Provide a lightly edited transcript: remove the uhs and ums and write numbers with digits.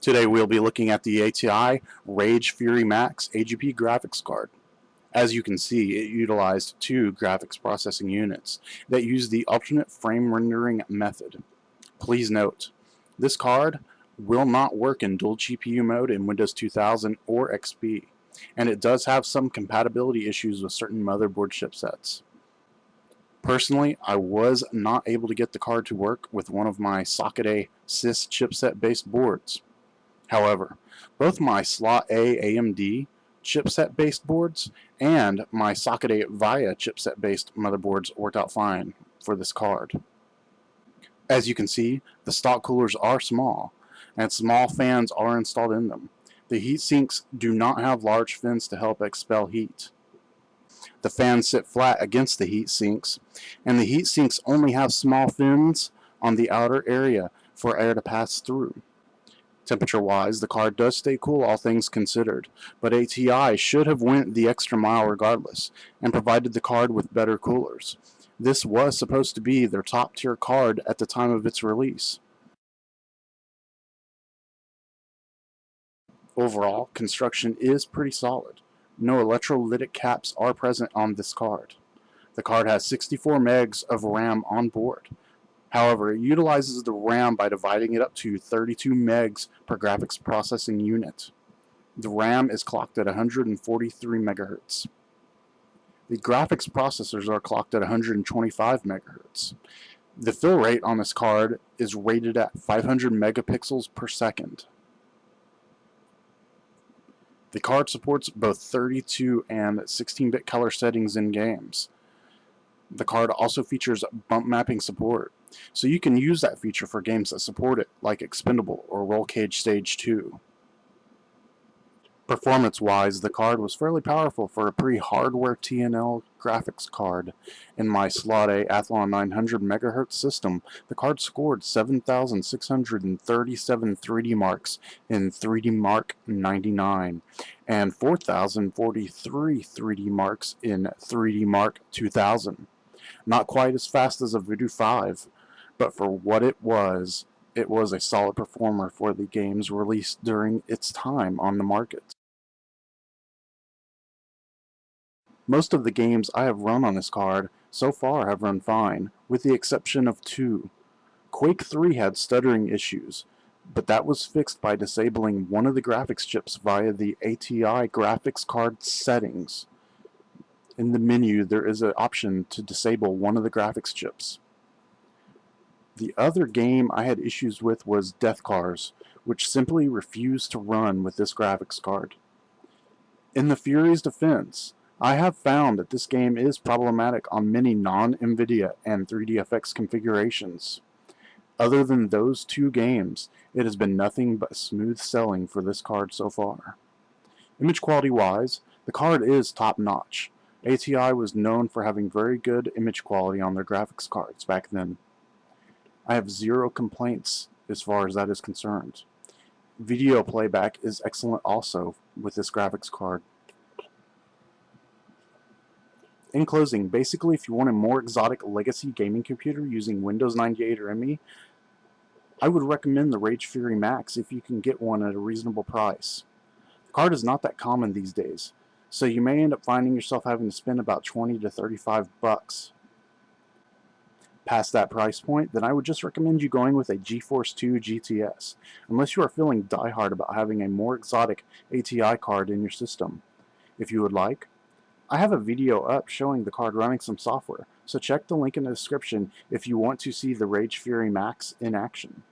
Today we'll be looking at the ATI Rage Fury MAXX AGP graphics card. As you can see, it utilized two graphics processing units that use the alternate frame rendering method. Please note, this card will not work in dual GPU mode in Windows 2000 or XP, and it does have some compatibility issues with certain motherboard chipsets. Personally, I was not able to get the card to work with one of my Socket A sys chipset based boards. However, both my Slot A AMD chipset based boards and my Socket A VIA chipset based motherboards worked out fine for this card. As you can see, the stock coolers are small and small fans are installed in them. The heat sinks do not have large fins to help expel heat. The fans sit flat against the heat sinks, and the heat sinks only have small fins on the outer area for air to pass through. Temperature-wise, the card does stay cool all things considered, but ATI should have went the extra mile regardless, and provided the card with better coolers. This was supposed to be their top-tier card at the time of its release. Overall, construction is pretty solid. No electrolytic caps are present on this card. The card has 64 megs of RAM on board. However, it utilizes the RAM by dividing it up to 32 megs per graphics processing unit. The RAM is clocked at 143 MHz. The graphics processors are clocked at 125 MHz. The fill rate on this card is rated at 500 megapixels per second. The card supports both 32 and 16-bit color settings in games. The card also features bump mapping support, so you can use that feature for games that support it, like Expendable or Roll Cage Stage 2. Performance-wise, the card was fairly powerful for a pre-hardware TNL graphics card. In my Slot A Athlon 900 MHz system, the card scored 7,637 3D marks in 3D Mark 99 and 4,043 3D marks in 3D Mark 2000. Not quite as fast as a Voodoo 5, but for what it was a solid performer for the games released during its time on the market. Most of the games I have run on this card so far have run fine, with the exception of two. Quake 3 had stuttering issues, but that was fixed by disabling one of the graphics chips via the ATI graphics card settings. In the menu, there is an option to disable one of the graphics chips. The other game I had issues with was Dethkarz, which simply refused to run with this graphics card. In the Fury's defense, I have found that this game is problematic on many non-NVIDIA and 3DFX configurations. Other than those two games, it has been nothing but smooth sailing for this card so far. Image quality wise, the card is top-notch. ATI was known for having very good image quality on their graphics cards back then. I have zero complaints as far as that is concerned. Video playback is excellent also with this graphics card. In closing, basically if you want a more exotic legacy gaming computer using Windows 98 or ME, I would recommend the Rage Fury MAXX if you can get one at a reasonable price. The card is not that common these days, so you may end up finding yourself having to spend about 20 to 35 bucks. Past that price point, then I would just recommend you going with a GeForce 2 GTS, unless you are feeling diehard about having a more exotic ATI card in your system. If you would like, I have a video up showing the card running some software, so check the link in the description if you want to see the Rage Fury MAXX in action.